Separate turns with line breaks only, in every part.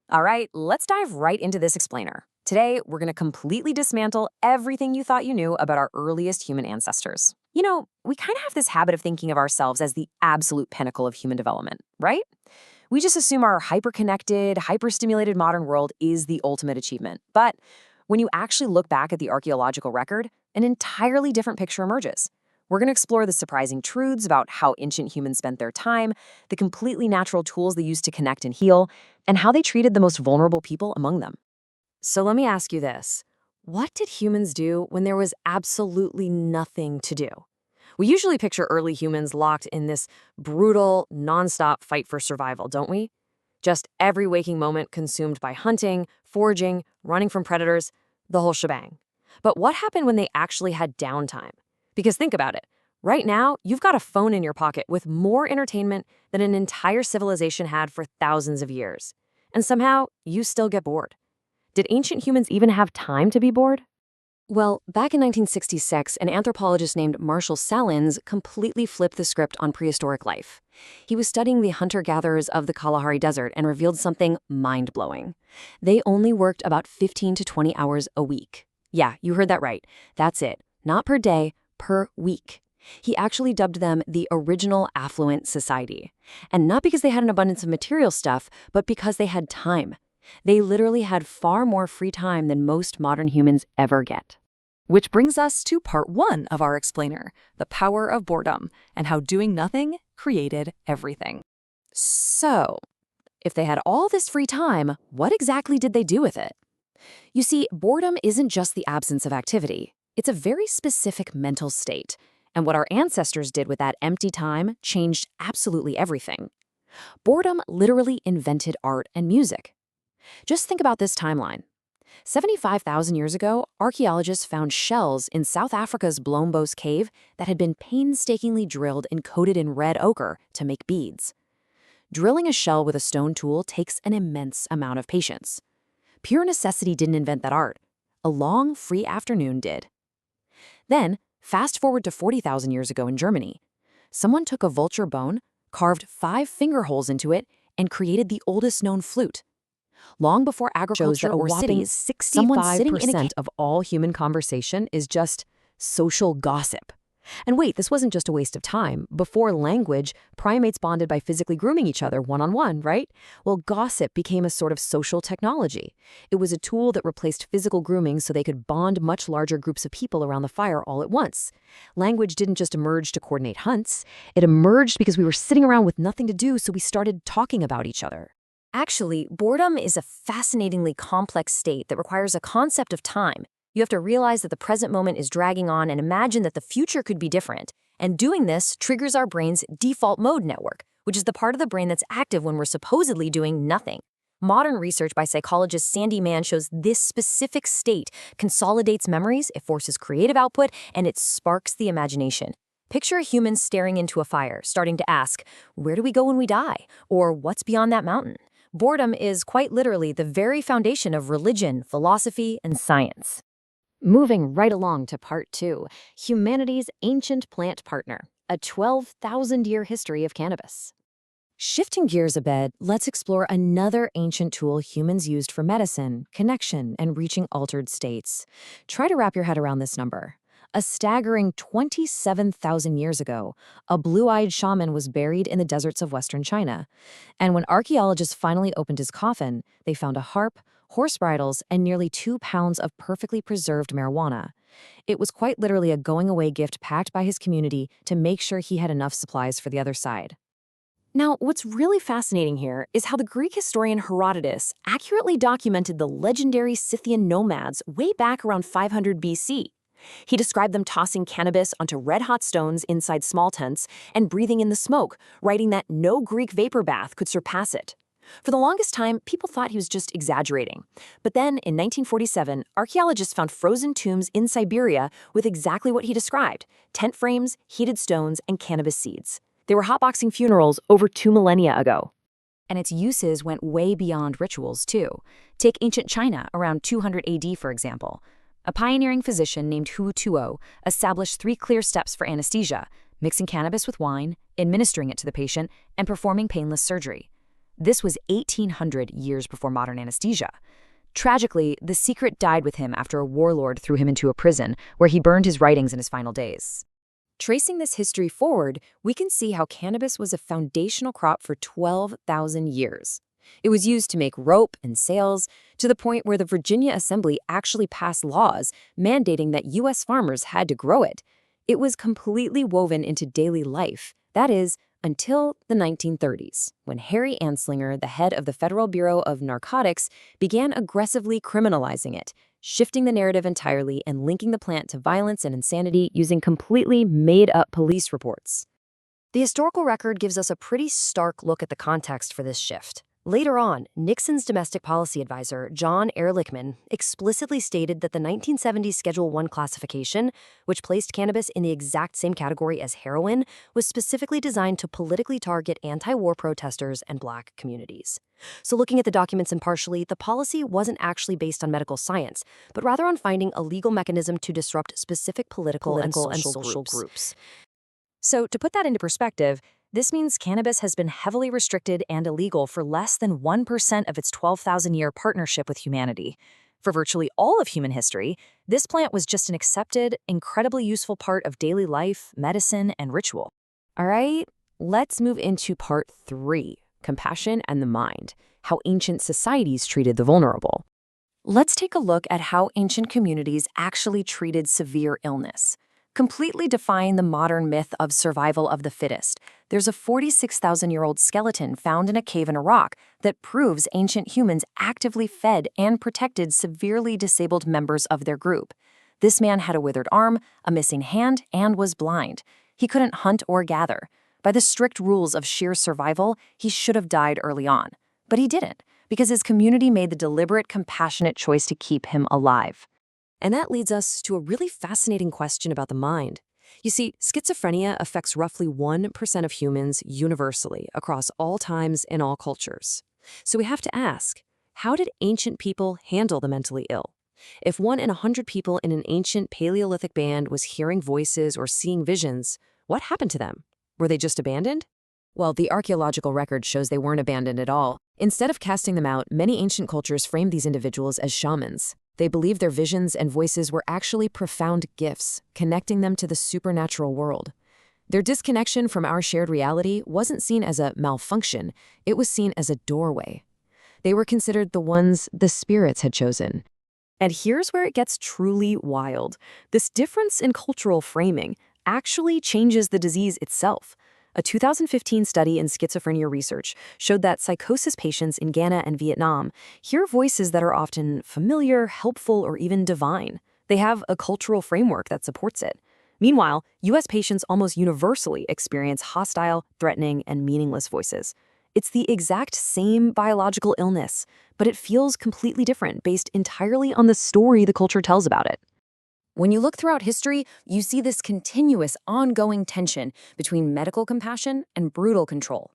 All right, let's dive right into this explainer. Today, we're going to completely dismantle everything you thought you knew about our earliest human ancestors. We kind of have this habit of thinking of ourselves as the absolute pinnacle of human development, right? We just assume our hyper-connected, hyper-stimulated modern world is the ultimate achievement. But when you actually look back at the archaeological record, an entirely different picture emerges. We're going to explore the surprising truths about how ancient humans spent their time, the completely natural tools they used to connect and heal, and how they treated the most vulnerable people among them. So let me ask you this. What did humans do when there was absolutely nothing to do? We usually picture early humans locked in this brutal, nonstop fight for survival, don't we? Just every waking moment consumed by hunting, foraging, running from predators, the whole shebang. But what happened when they actually had downtime? Because think about it. Right now, you've got a phone in your pocket with more entertainment than an entire civilization had for thousands of years. And somehow, you still get bored. Did ancient humans even have time to be bored? Well, back in 1966, an anthropologist named Marshall Salins completely flipped the script on prehistoric life. He was studying the hunter-gatherers of the Kalahari Desert and revealed something mind-blowing. They only worked about 15 to 20 hours a week. Yeah, you heard that right. That's it. Not per day, per week. He actually dubbed them the original affluent society. And not because they had an abundance of material stuff, but because they had time. They literally had far more free time than most modern humans ever get.
Which brings us to part one of our explainer, the power of boredom, and how doing nothing created everything.
So, if they had all this free time, what exactly did they do with it? You see, boredom isn't just the absence of activity. It's a very specific mental state. And what our ancestors did with that empty time changed absolutely everything. Boredom literally invented art and music. Just think about this timeline. 75,000 years ago, archaeologists found shells in South Africa's Blombos cave that had been painstakingly drilled and coated in red ochre to make beads. Drilling a shell with a stone tool takes an immense amount of patience. Pure necessity didn't invent that art. A long, free afternoon did. Then, fast forward to 40,000 years ago in Germany. Someone took a vulture bone, carved 5 finger holes into it, and created the oldest known flute. Long before agriculture or cities, someone sitting in a of all human conversation is just social gossip. And wait, this wasn't just a waste of time. Before language, primates bonded by physically grooming each other one-on-one, right? Well, gossip became a sort of social technology. It was a tool that replaced physical grooming so they could bond much larger groups of people around the fire all at once. Language didn't just emerge to coordinate hunts. It emerged because we were sitting around with nothing to do, so we started talking about each other. Actually, boredom is a fascinatingly complex state that requires a concept of time. You have to realize that the present moment is dragging on and imagine that the future could be different. And doing this triggers our brain's default mode network, which is the part of the brain that's active when we're supposedly doing nothing. Modern research by psychologist Sandy Mann shows this specific state consolidates memories, it forces creative output, and it sparks the imagination. Picture a human staring into a fire, starting to ask, where do we go when we die? Or what's beyond that mountain? Boredom is quite literally the very foundation of religion, philosophy, and science. Moving right along to part 2, humanity's ancient plant partner, a 12,000-year history of cannabis. Shifting gears a bit, let's explore another ancient tool humans used for medicine, connection, and reaching altered states. Try to wrap your head around this number. A staggering 27,000 years ago, a blue-eyed shaman was buried in the deserts of western China. And when archaeologists finally opened his coffin, they found a harp, horse bridles, and nearly 2 pounds of perfectly preserved marijuana. It was quite literally a going-away gift packed by his community to make sure he had enough supplies for the other side. Now, what's really fascinating here is how the Greek historian Herodotus accurately documented the legendary Scythian nomads way back around 500 BC. He described them tossing cannabis onto red-hot stones inside small tents and breathing in the smoke, writing that no Greek vapor bath could surpass it. For the longest time, people thought he was just exaggerating. But then, in 1947, archaeologists found frozen tombs in Siberia with exactly what he described: tent frames, heated stones, and cannabis seeds. They were hotboxing funerals over 2 millennia ago. And its uses went way beyond rituals, too. Take ancient China around 200 AD, for example. A pioneering physician named Hu Tuo established 3 clear steps for anesthesia: mixing cannabis with wine, administering it to the patient, and performing painless surgery. This was 1,800 years before modern anesthesia. Tragically, the secret died with him after a warlord threw him into a prison, where he burned his writings in his final days. Tracing this history forward, we can see how cannabis was a foundational crop for 12,000 years. It was used to make rope and sails, to the point where the Virginia Assembly actually passed laws mandating that U.S. farmers had to grow it. It was completely woven into daily life, that is, until the 1930s, when Harry Anslinger, the head of the Federal Bureau of Narcotics, began aggressively criminalizing it, shifting the narrative entirely and linking the plant to violence and insanity using completely made-up police reports. The historical record gives us a pretty stark look at the context for this shift. Later on, Nixon's domestic policy advisor, John Ehrlichman, explicitly stated that the 1970s Schedule I classification, which placed cannabis in the exact same category as heroin, was specifically designed to politically target anti-war protesters and Black communities. So looking at the documents impartially, the policy wasn't actually based on medical science, but rather on finding a legal mechanism to disrupt specific political and social groups. So to put that into perspective, this means cannabis has been heavily restricted and illegal for less than 1% of its 12,000-year partnership with humanity. For virtually all of human history, this plant was just an accepted, incredibly useful part of daily life, medicine, and ritual. All right, let's move into part 3, compassion and the mind, how ancient societies treated the vulnerable. Let's take a look at how ancient communities actually treated severe illness. Completely defying the modern myth of survival of the fittest, there's a 46,000-year-old skeleton found in a cave in Iraq that proves ancient humans actively fed and protected severely disabled members of their group. This man had a withered arm, a missing hand, and was blind. He couldn't hunt or gather. By the strict rules of sheer survival, he should have died early on. But he didn't, because his community made the deliberate, compassionate choice to keep him alive. And that leads us to a really fascinating question about the mind. You see, schizophrenia affects roughly 1% of humans universally across all times and all cultures. So we have to ask, how did ancient people handle the mentally ill? If 1 in 100 people in an ancient Paleolithic band was hearing voices or seeing visions, what happened to them? Were they just abandoned? Well, the archaeological record shows they weren't abandoned at all. Instead of casting them out, many ancient cultures framed these individuals as shamans. They believed their visions and voices were actually profound gifts, connecting them to the supernatural world. Their disconnection from our shared reality wasn't seen as a malfunction, it was seen as a doorway. They were considered the ones the spirits had chosen. And here's where it gets truly wild. This difference in cultural framing actually changes the disease itself. A 2015 study in schizophrenia research showed that psychosis patients in Ghana and Vietnam hear voices that are often familiar, helpful, or even divine. They have a cultural framework that supports it. Meanwhile, U.S. patients almost universally experience hostile, threatening, and meaningless voices. It's the exact same biological illness, but it feels completely different based entirely on the story the culture tells about it. When you look throughout history, you see this continuous, ongoing tension between medical compassion and brutal control.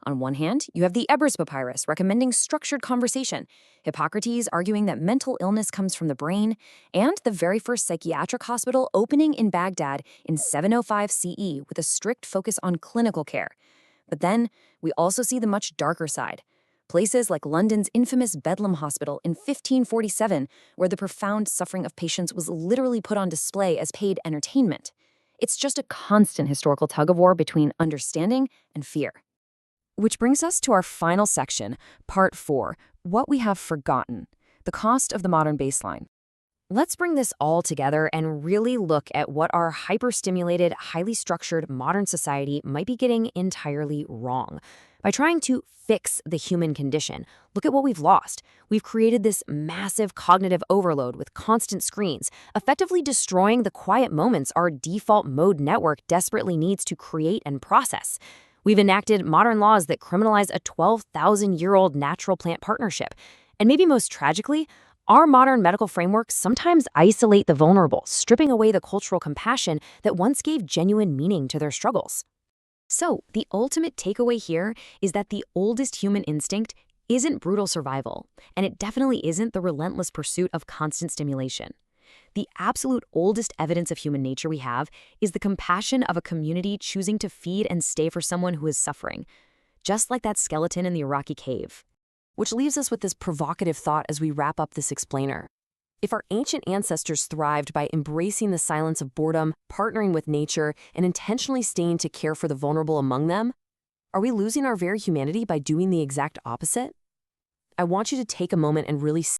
On one hand, you have the Ebers Papyrus recommending structured conversation, Hippocrates arguing that mental illness comes from the brain, and the very first psychiatric hospital opening in Baghdad in 705 CE with a strict focus on clinical care. But then, we also see the much darker side. Places like London's infamous Bedlam Hospital in 1547, where the profound suffering of patients was literally put on display as paid entertainment. It's just a constant historical tug-of-war between understanding and fear. Which brings us to our final section, Part 4, What We Have Forgotten, the cost of the modern baseline. Let's bring this all together and really look at what our hyper-stimulated, highly structured modern society might be getting entirely wrong. By trying to fix the human condition, look at what we've lost. We've created this massive cognitive overload with constant screens, effectively destroying the quiet moments our default mode network desperately needs to create and process. We've enacted modern laws that criminalize a 12,000-year-old natural plant partnership. And maybe most tragically, our modern medical frameworks sometimes isolate the vulnerable, stripping away the cultural compassion that once gave genuine meaning to their struggles. So, the ultimate takeaway here is that the oldest human instinct isn't brutal survival, and it definitely isn't the relentless pursuit of constant stimulation. The absolute oldest evidence of human nature we have is the compassion of a community choosing to feed and stay for someone who is suffering. just like that skeleton in the Iraqi cave. Which leaves us with this provocative thought as we wrap up this explainer. If our ancient ancestors thrived by embracing the silence of boredom, partnering with nature, and intentionally staying to care for the vulnerable among them, are we losing our very humanity by doing the exact opposite? I want you to take a moment and really